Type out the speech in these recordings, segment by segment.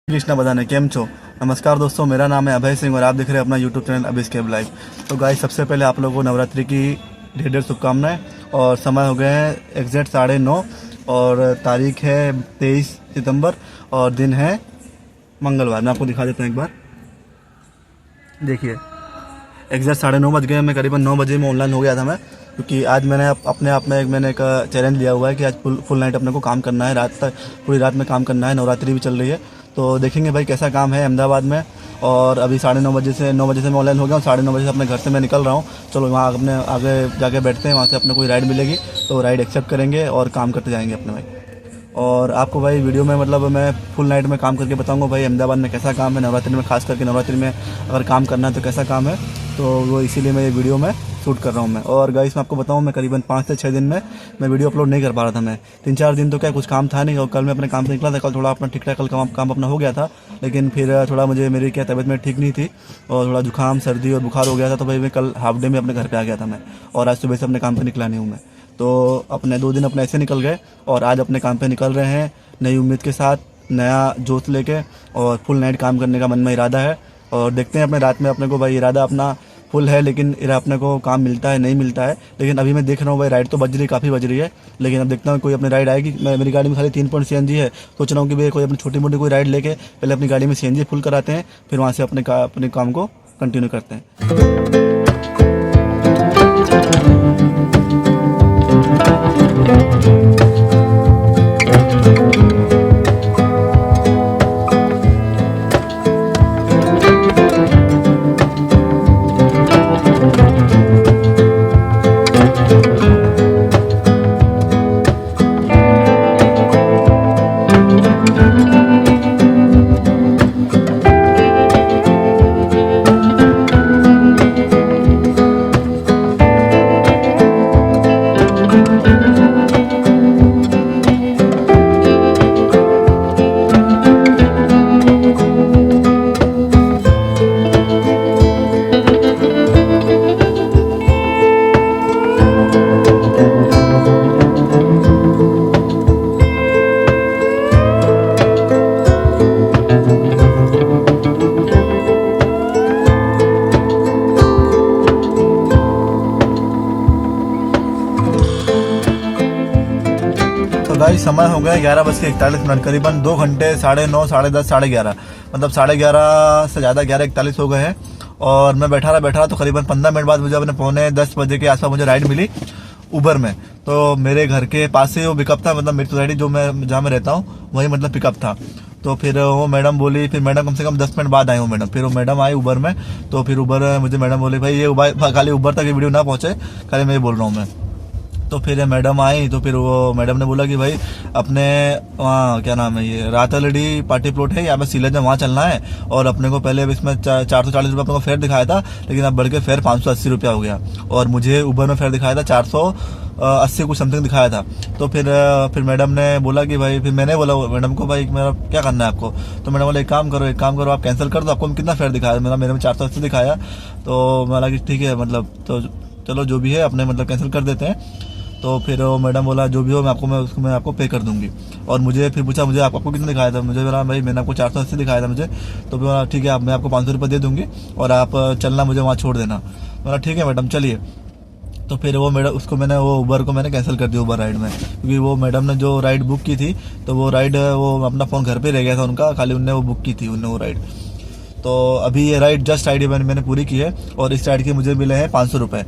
कृष्णा बधाने केम छो। नमस्कार दोस्तों, मेरा नाम है अभय सिंह और आप देख रहे हैं अपना यूट्यूब चैनल अभिष केब लाइव। तो गाइस, सबसे पहले आप लोगों को नवरात्रि की ढेर शुभकामनाएं। और समय हो गए हैं एग्जैक्ट 9:30 और तारीख है 23 सितंबर और दिन है मंगलवार। मैं आपको दिखा देता हूँ एक बार, देखिए एग्जैक्ट 9:30 बज गए। मैं करीबन 9 बजे में ऑनलाइन हो गया था मैं, क्योंकि आज मैंने अपने आप में मैंने एक चैलेंज लिया हुआ है कि आज फुल नाइट अपने को काम करना है, रात तक पूरी रात में काम करना है। नवरात्रि भी चल रही है तो देखेंगे भाई कैसा काम है अहमदाबाद में। और अभी 9:30 बजे से 9 बजे से मैं ऑनलाइन हो गया हूँ। 9:30 बजे से अपने घर से मैं निकल रहा हूँ। चलो वहाँ अपने आगे जाके बैठते हैं, वहाँ से अपने कोई राइड मिलेगी तो राइड एक्सेप्ट करेंगे और काम करते जाएंगे अपने भाई। और आपको भाई वीडियो में मतलब मैं फुल नाइट में काम करके बताऊंगा भाई अहमदाबाद में कैसा काम है, नवरात्रि में, खास करके नवरात्रि में अगर काम करना है तो कैसा काम है। तो वो इसीलिए मैं ये वीडियो में शूट कर रहा हूँ मैं। और गाइस मैं आपको बताऊँ, मैं करीबन 5 से 6 दिन में मैं वीडियो अपलोड नहीं कर पा रहा था। मैं 3-4 दिन तो क्या कुछ काम था नहीं। और कल मैं अपने काम से निकला था, कल थोड़ा अपना ठीक ठाक कल काम अपना हो गया था, लेकिन फिर थोड़ा मुझे मेरी क्या तबीयत में ठीक नहीं थी और थोड़ा जुकाम सर्दी और बुखार हो गया था। तो भाई मैं कल हाफ डे में अपने घर पर आ गया था मैं, और आज सुबह से अपने काम पर निकला नहीं हूँ मैं। तो अपने 2 दिन अपने ऐसे निकल गए और आज अपने काम पे निकल रहे हैं नई उम्मीद के साथ, नया जोश लेके, और फुल नाइट काम करने का मन में इरादा है। और देखते हैं अपने रात में अपने को भाई इरादा अपना फुल है, लेकिन अपने को काम मिलता है नहीं मिलता है। लेकिन अभी मैं देख रहा हूँ भाई राइड तो बज रही काफ़ी बज रही है, लेकिन अब देखता हूँ कोई अपनी राइड आएगी। मेरी गाड़ी में खाली 3 पॉइंट CNG है। सोच रहा हूँ कि भाई कोई अपनी छोटी मोटी कोई राइड लेके पहले अपनी गाड़ी में CNG फुल कराते हैं, फिर वहाँ से अपने काम को कंटिन्यू करते हैं। भाई समय हो गया 11:41, करीबन 2 घंटे 9:30, 10:30, 11:30, मतलब 11:30 से ज़्यादा 11:41 हो गए हैं। और मैं बैठा रहा तो करीबन 15 मिनट बाद मुझे अपने 9:45 बजे के आसपास मुझे राइड मिली उबर में। तो मेरे घर के पास से वो पिकअप था, मतलब मेरी सोसाइटी जहाँ मैं रहता हूँ वही मतलब पिकअप था। तो फिर वो मैडम बोली, फिर मैडम कम से कम 10 मिनट बाद आई वो मैडम। फिर वो मैडम आई उबर में, तो फिर उबर मुझे मैडम बोली भाई ये खाली उबर तक ये वीडियो ना पहुँचे, खाली मैं ये बोल रहा हूँ मैं। तो फिर मैडम आई तो फिर वो मैडम ने बोला कि भाई अपने वहाँ क्या नाम है ये रातलडी पार्टी प्लॉट है, यहाँ पे सीलेज में वहाँ चलना है। और अपने को पहले इसमें 440 रुपये अपने को फेयर दिखाया था, लेकिन अब बढ़ के फेयर 580 रुपया हो गया। और मुझे उबर में फेयर दिखाया था 480 कुछ समथिंग दिखाया था। तो फिर मैडम ने बोला कि भाई, फिर मैंने बोला मैडम को भाई मेरा क्या करना है आपको। तो मैडम बोला एक काम करो आप कैंसिल कर दो, आपको कितना फेयर दिखाया। मेरे में 480 दिखाया। तो बोला कि ठीक है, मतलब तो चलो जो भी है अपने मतलब कैंसिल कर देते हैं। तो फिर वो मैडम बोला जो भी हो मैं आपको पे कर दूंगी। और मुझे फिर पूछा मुझे आपको कितना दिखाया था। मुझे बोला भाई मैंने आपको 480 दिखाया था मुझे। तो बोला ठीक है, मैं आपको 500 रुपये दे दूंगी और आप चलना मुझे वहाँ छोड़ देना। बोला ठीक है मैडम चलिए। तो फिर वो उबर को मैंने कैंसिल कर दिया उबर राइड में, क्योंकि वो मैडम ने जो राइड बुक की थी तो वो राइड वो अपना फ़ोन घर पे रह गया था उनका, खाली उनने वो बुक की थी वो राइड। तो अभी ये राइड जस्ट राइड मैंने पूरी की है और इस राइड के मुझे मिले हैं 500 रुपये।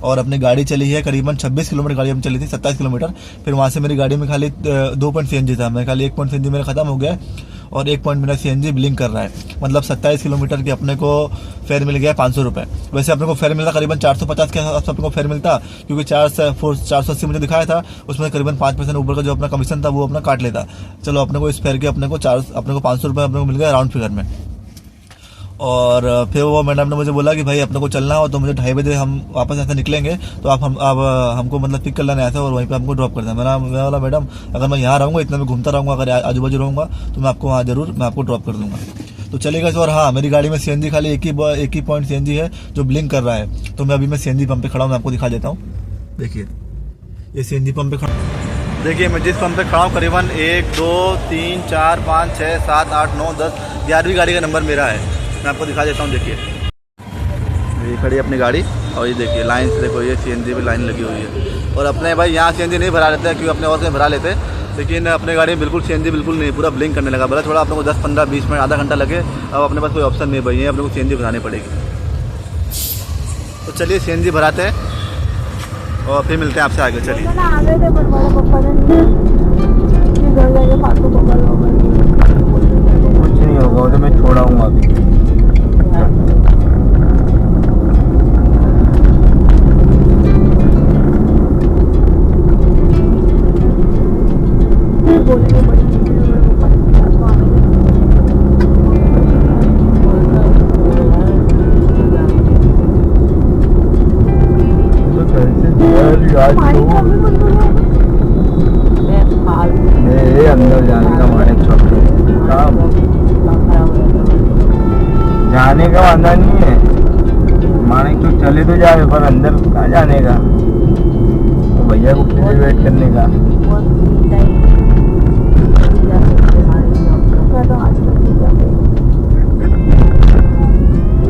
और अपनी गाड़ी चली है करीबन 26 किलोमीटर, गाड़ी हम चली थी 27 किलोमीटर। फिर वहाँ से मेरी गाड़ी में खाली 2 पॉइंट CNG था, मैं खाली 1 पॉइंट CNG मेरा खत्म हो गया और 1 पॉइंट मेरा CNG ब्लिंक कर रहा है। मतलब 27 किलोमीटर की अपने को फेयर मिल गया 500 रुपये। वैसे अपने को फेयर मिलता करीबन 450 के आसपास अपने को फेयर मिलता, क्योंकि 480 मुझे दिखाया था, उसमें करीबन 5% ऊपर का जो अपना कमीशन था वो अपना काट लेता। चलो अपने को इस फेयर के अपने को 500 रुपये अपने को मिल गया राउंड फिगर में। और फिर वो मैडम ने मुझे बोला कि भाई अपने को चलना हो तो मुझे 2:30 बजे हम वापस ऐसे निकलेंगे, तो आप हमको मतलब पिक कर लेना ऐसा और वहीं पे हमको ड्रॉप कर देना। मैं बोला मैडम अगर मैं यहाँ रहूँगा, इतना मैं घूमता रहूँगा, अगर आजू बाजू रहूँगा तो मैं आपको वहाँ जरूर मैं आपको ड्रॉप कर दूँगा। तो चलेगा। और हाँ, मेरी गाड़ी में CNG खाली एक ही पॉइंट CNG है जो ब्लिंक कर रहा है। तो मैं अभी CNG पंप पे खड़ा हूँ, मैं आपको दिखा देता हूँ। देखिए ये CNG पंप पे खड़ा देखिए मैं जिस पंप पे खड़ा हूँ करीबन 1 2 3 4 5 6 7 8 9 10 11वीं गाड़ी का नंबर मेरा है। मैं आपको दिखा देता हूँ। देखिए ये खड़ी है अपनी गाड़ी और ये देखिए लाइन से देखो, ये CNG भी लाइन लगी हुई है। और अपने भाई यहाँ CNG नहीं भरा लेते हैं क्योंकि अपने और कहीं भरा लेते, लेकिन अपने गाड़ी में बिल्कुल CNG बिल्कुल नहीं, पूरा ब्लिंक करने लगा। बोला थोड़ा अपने को 10 15 20 मिनट आधा घंटा लगे, अब अपने पास कोई ऑप्शन नहीं भाई, ये अपने को CNG भरानी पड़ेगी। तो चलिए CNG भराते हैं और फिर मिलते हैं आपसे आगे। चलिए कुछ नहीं होगा, उसे मैं छोड़ाऊंगा अभी। अंदर जाने का मानिक चौक जाने का वादा नहीं है, मानिक चौक चले तो जाए पर अंदर कहाँ जाने का, तो भैया को फिर वेट करने का।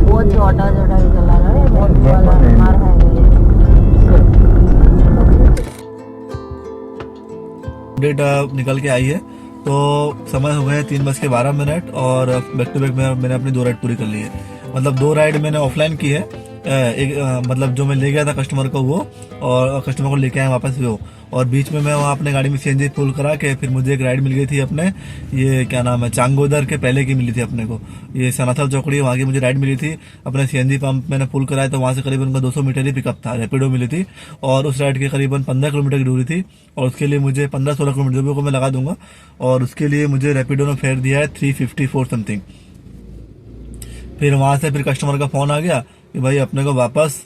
बहुत छोटा छोटा चला रहा है। अपडेट निकल के आई है तो समय हो गए 3:12 और बैक टू बैक मैंने अपनी 2 राइड पूरी कर ली है। मतलब 2 राइड मैंने ऑफलाइन की है, एक मतलब जो मैं ले गया था कस्टमर को वो, और कस्टमर को लेके आया वापस वो, और बीच में मैं वहाँ अपने गाड़ी में CNG फुल करा के फिर मुझे एक राइड मिल गई थी अपने, ये क्या नाम है, चांगोदर के पहले की मिली थी अपने को, ये सनाथल चौकड़ी वहाँ की मुझे राइड मिली थी। अपने CNG पंप मैंने फुल कराया तो वहाँ से करीबन उनका 200 मीटर ही पिकअप था, रैपिडो मिली थी, और उस राइड के करीबन 15 किलोमीटर की दूरी थी, और उसके लिए मुझे 15-16 किलोमीटर जो भी को मैं लगा दूंगा, और उसके लिए मुझे रैपिडो ने फेयर दिया है 354 समथिंग। फिर वहाँ से फिर कस्टमर का फ़ोन आ गया कि भाई अपने को वापस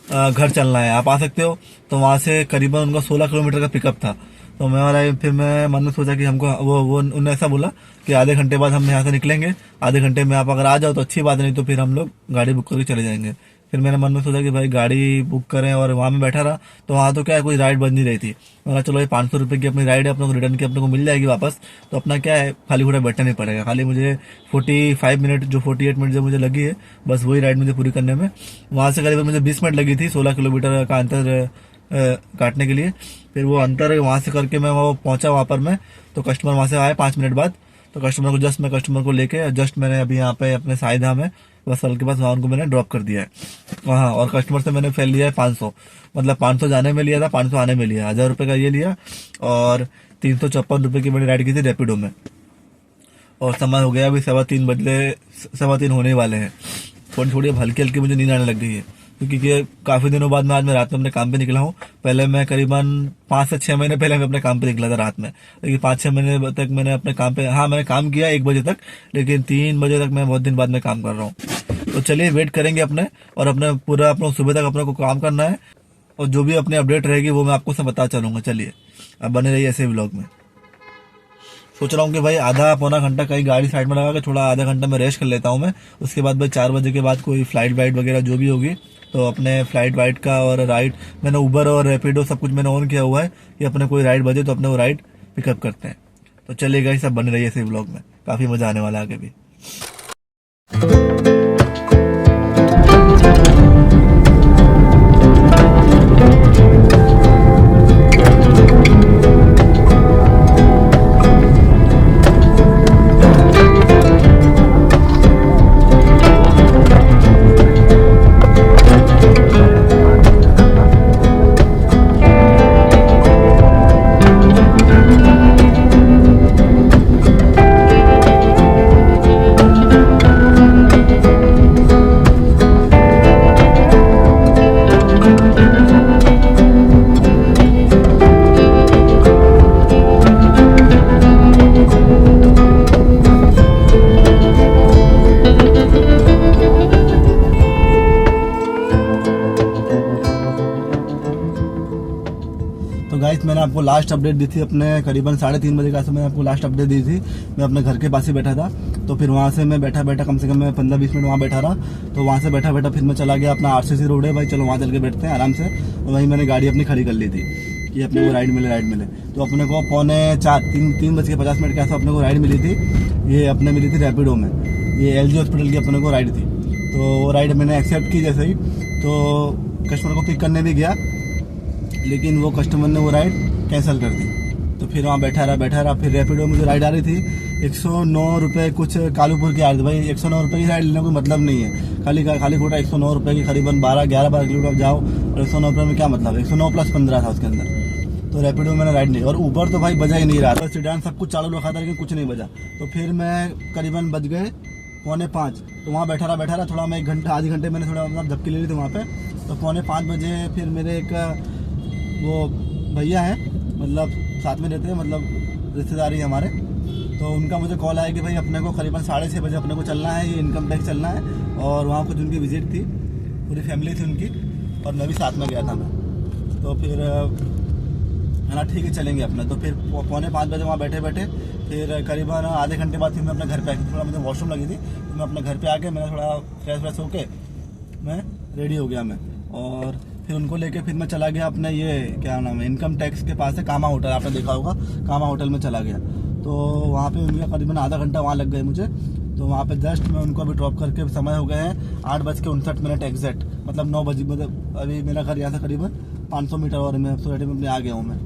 घर चलना है, आप आ सकते हो। तो वहाँ से करीबन उनका 16 किलोमीटर का पिकअप था। तो फिर मैं मन में सोचा कि हमको वो उन्होंने ऐसा बोला कि आधे घंटे बाद हम यहाँ से निकलेंगे, आधे घंटे में आप अगर आ जाओ तो अच्छी बात, नहीं तो फिर हम लोग गाड़ी बुक करके चले जाएंगे। फिर मैंने मन में सोचा कि भाई गाड़ी बुक करें, और वहाँ में बैठा रहा तो वहाँ तो क्या है कोई राइड बन नहीं रही थी। मैंने चलो ये 500 रुपये की अपनी राइड है, अपने को रिटर्न की अपने को मिल जाएगी वापस, तो अपना क्या है खाली घोड़ा बैठना नहीं पड़ेगा। खाली मुझे 45 मिनट जो 48 मिनट जो मुझे लगी है बस वही राइड मुझे पूरी करने में। वहाँ से करीबन मुझे 20 मिनट लगी थी 16 किलोमीटर का अंतर काटने के लिए। फिर वो अंतर वहाँ से करके मैं वो पहुँचा वहाँ पर मैं, तो कस्टमर वहाँ से आए 5 मिनट बाद। तो मैं कस्टमर को लेके मैंने अभी यहाँ पे अपने साइधा में बस के पास वहाँ उनको मैंने ड्रॉप कर दिया है वहाँ, और कस्टमर से मैंने फेल लिया है 500, मतलब 500 जाने में लिया था, 500 आने में लिया, 1000 रुपये का ये लिया, और 354 रुपये की मैंने राइड की थी रैपिडो में। और समय हो गया अभी 3:15 होने वाले हैं। थोड़ी अब हल्की हल्की मुझे नींद आने लग गई है, क्योंकि काफ़ी दिनों बाद मैं आज मैं रात में अपने काम पे निकला हूँ। पहले मैं करीबन 5 से 6 महीने पहले मैं अपने काम पे निकला था रात में, लेकिन 5-6 महीने तक मैंने अपने काम पे, हाँ मैंने काम किया 1 बजे तक, लेकिन 3 बजे तक मैं बहुत दिन बाद में काम कर रहा हूँ। तो चलिए वेट करेंगे अपने, और अपने पूरा अपना सुबह तक अपने को काम करना है, और जो भी अपनी अपडेट रहेगी वो मैं आपको सब बता चलूँगा। चलिए अब बने रहिए ऐसे व्लॉग में। सोच रहा हूँ कि भाई आधा पौना घंटा कहीं गाड़ी साइड में लगा के थोड़ा आधा घंटा मैं रेस्ट कर लेता हूँ मैं, उसके बाद भाई 4 बजे के बाद कोई फ्लाइट वाइट वगैरह जो भी होगी तो अपने फ्लाइट वाइट का और राइड मैंने उबर और रैपिडो सब कुछ मैंने ऑन किया हुआ है कि अपने कोई राइड बजे तो अपने वो राइड पिकअप करते हैं। तो चलिए गाइस सब बने रहिए इसी व्लॉग में, काफ़ी मज़ा आने वाला है आगे भी। गाइस मैंने आपको लास्ट अपडेट दी थी अपने करीबन 3:30 बजे का समय आपको लास्ट अपडेट दी थी। मैं अपने घर के पास ही बैठा था, तो फिर वहाँ से मैं बैठा कम से कम मैं 15-20 मिनट वहाँ बैठा रहा। तो वहाँ से बैठा फिर मैं चला गया अपना RCC रोड है भाई, चलो वहाँ चल के बैठते हैं आराम से। तो वहीं मैंने गाड़ी अपनी खड़ी कर ली थी। कि अपने को राइड मिले। तो अपने को 3:50 के आसपास अपने को राइड मिली थी। ये अपने मिली थी रैपिडो में, ये LG हॉस्पिटल की अपने को राइड थी। तो वो राइड मैंने एक्सेप्ट की जैसे ही, तो कस्टमर को पिक करने भी गया, लेकिन वो कस्टमर ने वो राइड कैंसिल कर दी। तो फिर वहाँ बैठा रहा। फिर रैपिडो में जो राइड आ रही थी 109 रुपये कुछ कालूपुर की आ रही थी। भाई 109 रुपये की राइड लेने का कोई मतलब नहीं है। खाली खोटा 109 रुपये की करीबन 11-12 किलोमीटर जाओ, और 109 रुपये में क्या मतलब, 109 + 15 था उसके अंदर। तो रैपिडो मैंने राइड नहीं, और ऊबर तो भाई बजा ही नहीं रहा था। सीडान सब कुछ चालू रखा था, लेकिन कुछ नहीं बजा। तो फिर मैं करीबन बज गए 4:45। तो वहाँ बैठा रहा थोड़ा, मैं 1 घंटा आधे घंटे मैंने थोड़ा मतलब झपकी ले ली थी वहाँ पे। तो 4:45 बजे फिर मेरे एक वो भैया है, मतलब साथ में रहते हैं, मतलब रिश्तेदारी है हमारे। तो उनका मुझे कॉल आया कि भाई अपने को करीबन 6:30 बजे अपने को चलना है, ये इनकम टैक्स चलना है। और वहाँ कुछ उनकी विजिट थी, पूरी फैमिली थी उनकी, और मैं भी साथ में गया था मैं। तो फिर है ना, ठीक है चलेंगे अपने। तो फिर 4:45 बजे वहाँ बैठे फिर करीबन आधे घंटे बाद फिर मैं अपने घर पे आ, थोड़ा मुझे वॉशरूम लगी थी, तो मैं अपने घर पे आके मैंने थोड़ा फ्रेश होके मैं रेडी हो गया मैं। और फिर उनको लेके फिर मैं चला गया अपने ये क्या नाम है, इनकम टैक्स के पास है कामा होटल, आपने देखा होगा, कामा होटल में चला गया। तो वहाँ पे उनका करीबन आधा घंटा वहाँ लग गए मुझे। तो वहाँ पे जस्ट मैं उनको अभी ड्रॉप करके समय हो गए हैं 8:59 एग्जैक्ट, मतलब 9 बजे। मतलब अभी मेरा घर यहाँ से करीबन 500 मीटर और मैं सोसाइटी में अपने आ गया हूँ मैं,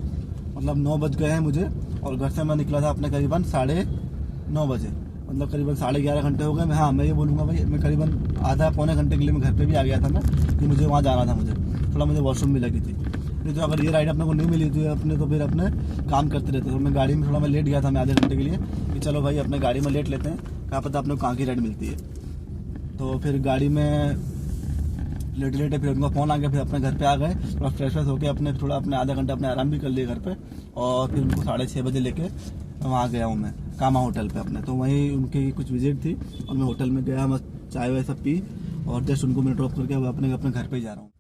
मतलब 9 बज गए हैं मुझे। और घर से मैं निकला था अपने करीबन 9:30 बजे, मतलब करीबन 11.5 घंटे हो गए। हाँ, मैं ये बोलूँगा भाई, मैं करीबन आधा पौने घंटे के लिए मैं घर पे भी आ गया था मैं, कि मुझे वहाँ जाना था, थोड़ा मुझे वॉशरूम भी लगी थी। नहीं तो अगर ये राइड अपने को नहीं मिली थी अपने, तो फिर अपने काम करते रहते। तो मैं गाड़ी में थोड़ा मैं लेट गया था मैं आधे घंटे के लिए, कि चलो भाई अपने गाड़ी में लेट लेते हैं, क्या पता अपने को कहाँ की राइड मिलती है। तो फिर गाड़ी में लेटे फिर उनका फ़ोन आ गया, फिर अपने घर पे आ गए, थोड़ा फ्रेश होकर अपने थोड़ा अपने आधा घंटा अपने आराम भी कर लिए घर पे। और फिर उनको 6:30 बजे लेके वहाँ गया हूँ मैं कामा होटल पे अपने। तो वहीं उनकी कुछ विजिट थी, और मैं होटल में गया, मैं चाय वाय सब पी, और जस्ट उनको मैं ड्रॉप करके अब अपने घर पे जा रहा हूँ।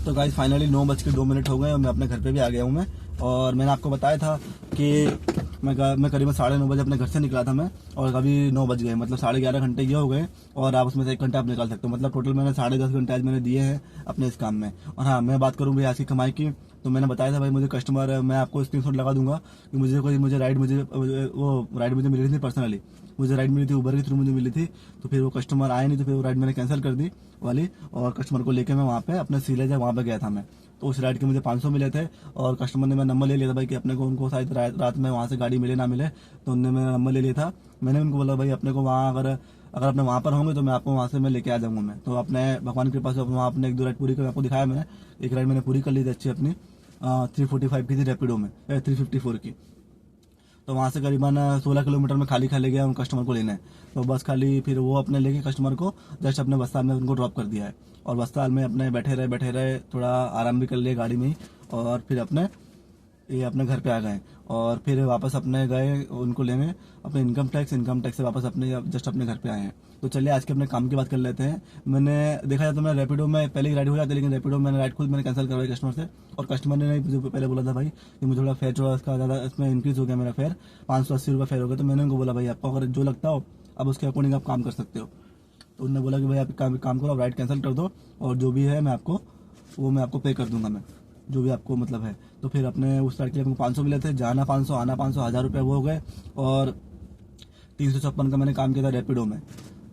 तो गाइस फाइनली 9:02 हो गए और मैं अपने घर पे भी आ गया हूँ मैं। और मैंने आपको बताया था कि मैं करीबन 9:30 बजे अपने घर से निकला था मैं, और अभी 9 बज गए, मतलब 11.5 घंटे ये हो गए। और आप उसमें से 1 घंटा आप निकाल सकते हो, मतलब टोटल मैंने 10.5 घंटे आज मैंने दिए हैं अपने इस काम में। और हाँ, मैं बात करूँ भाई आज की कमाई की, तो मैंने बताया था भाई मुझे कस्टमर, मैं आपको स्क्रीनशॉट लगा दूंगा कि मुझे राइड मुझे मिली थी पर्सनली, मुझे राइड मिली थी उबर के थ्रू मुझे मिली थी। तो फिर वो कस्टमर आए नहीं, तो फिर वो राइड मैंने कैंसिल कर दी वाली, और कस्टमर को लेके मैं वहाँ पे अपने सीले वहाँ पे गया था मैं। तो उस राइड के मुझे 500 मिले थे, और कस्टमर ने मेरा नंबर ले लिया था भाई कि अपने को उनको शायद रात में वहाँ से गाड़ी मिले ना मिले, तो उनने मेरा नंबर ले लिया था। मैंने उनको बोला भाई अपने को वहाँ अगर अपने वहाँ पर होंगे तो मैं आपको वहाँ से मैं लेके आ जाऊँगा मैं। तो अपने भगवान की कृपा से वहाँ अपने 1-2 राइड पूरी कर आपको दिखाया मैंने। एक राइड मैंने पूरी कर ली थी अच्छी अपनी 345 की थी रैपिडो में, 354 की। तो वहाँ से करीबन 16 किलोमीटर में खाली गया उन कस्टमर को लेने। तो बस खाली फिर वो अपने लेके कस्टमर को जस्ट अपने बस्ताल में उनको ड्रॉप कर दिया है, और बस्ताल में अपने बैठे रहे, थोड़ा आराम भी कर लिए गाड़ी में ही, और फिर अपने घर पे आ गए। और फिर वापस अपने गए उनको लेने अपने इनकम टैक्स से वापस जस्ट अपने घर पे आए हैं। तो चलिए आज के अपने काम की बात कर लेते हैं। मैंने देखा जाए तो मैं रैपिडो में पहले ही राइड हो जाती है, लेकिन रैपिडो मैंने राइड खुद मैंने कैंसिल करवाई कस्टमर से, और कस्टमर ने मुझे पहले बोला था भाई कि मुझे थोड़ा फेयर उसका ज़्यादा इसमें इंक्रीज हो गया, मेरा फेयर 580 रुपये फेयर हो गया। तो मैंने उनको बोला भाई आपको अगर जो लगता हो अब उसके अकॉर्डिंग आप काम कर सकते हो। तो उन्होंने बोला कि भाई आप काम करो, आप राइड कैंसिल कर दो, और जो भी है मैं आपको पे कर दूंगा मैं, जो भी आपको मतलब है। तो फिर अपने उस राइड के लिए 500 मिले थे, जाना 500 आना 500, 1000 रुपये वो हो गए। और 356 का मैंने काम किया था रैपिडो में।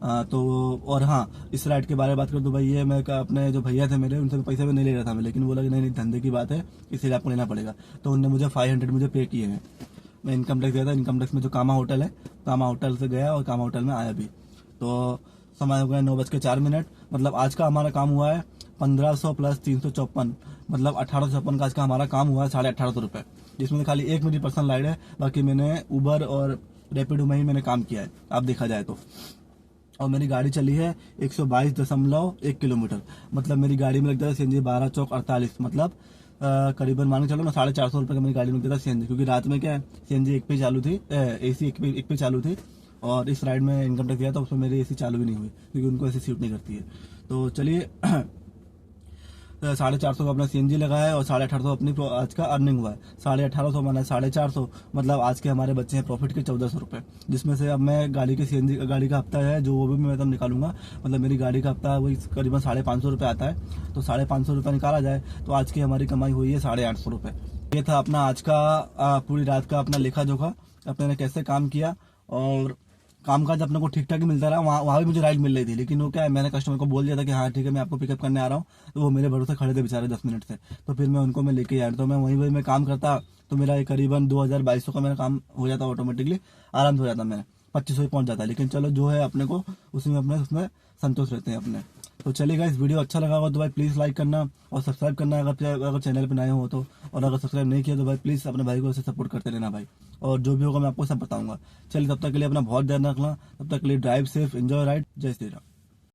तो और हाँ, इस राइड के बारे में बात कर दूँ भाई, ये मैं अपने जो भैया थे मेरे उनसे पैसे भी नहीं ले रहा था मैं, लेकिन बोला कि नहीं धंधे की बात है इसलिए आपको लेना पड़ेगा। तो उन्होंने मुझे 500 मुझे पे किए हैं। मैं इनकम टैक्स दिया था, इनकम टैक्स में जो कामा होटल है, कामा होटल से गया और कामा होटल में आया भी। तो समय हो गया 9:04, मतलब आज का हमारा काम हुआ है 1500 प्लस 354, मतलब 1856 का आज का हमारा काम हुआ है 1850 रुपये, जिसमें खाली एक मेरी पर्सनल राइड है, बाकी मैंने उबर और रैपिडो में ही मैंने काम किया है आप देखा जाए तो। और मेरी गाड़ी चली है 122.1 किलोमीटर। मतलब मेरी गाड़ी में लग जाता है सीएनजी 12 चौक 48, मतलब करीबन मान के चलो ना 450 रुपए का मेरी गाड़ी में लग जाता है सीएनजी, क्योंकि रात में क्या है सीएनजी एक पे चालू थी, एसी एक पे चालू थी, और इस राइड में इनकम टैक्स दिया तो उसमें मेरी एसी चालू भी नहीं हुई, क्योंकि उनको ऐसी सूट नहीं करती है। तो चलिए 450 का अपना सीएनजी लगा है और 1850 अपनी आज का अर्निंग हुआ है। 1850 माना 450, मतलब आज के हमारे बच्चे हैं प्रॉफिट के 1400 रुपए, जिसमें से अब मैं गाड़ी के सीएनजी गाड़ी का हफ्ता है जो वो भी मैं तब निकालूंगा। मतलब मेरी गाड़ी का हफ्ता वही करीबन 550 रुपए आता है, तो 550 रुपए निकाला जाए तो आज की हमारी कमाई हुई है 850 रुपए। ये था अपना आज का पूरी रात का अपना लेखा जोखा, अपने ने कैसे काम किया, और काम काज अपने को ठीक ठाक ही मिलता रहा। वहाँ भी मुझे राइड मिल रही थी, लेकिन वो क्या है मैंने कस्टमर को बोल दिया था कि हाँ ठीक है मैं आपको पिकअप करने आ रहा हूँ, तो वो मेरे भरोसे खड़े थे बेचारे 10 मिनट से, तो फिर मैं उनको मैं लेके आया। तो मैं वहीं मैं काम करता तो मेरा ये करीबन 2200 का मेरा काम हो जाता ऑटोमेटिकली, आराम से हो जाता, मैं 2500 पहुंच जाता। लेकिन चलो जो है अपने को उसमें अपने उसमें संतोष रहते हैं अपने। तो चलिएगा, इस वीडियो अच्छा लगा हो तो भाई प्लीज लाइक करना और सब्सक्राइब करना अगर चैनल पे नए हो तो, और अगर सब्सक्राइब नहीं किया तो भाई प्लीज अपने भाई को ऐसे सपोर्ट करते रहना भाई, और जो भी होगा मैं आपको सब बताऊंगा। चलिए तब तक के लिए अपना बहुत ध्यान रखना, तब तक के लिए ड्राइव सेफ, एंजॉय राइड, जय श्री राम।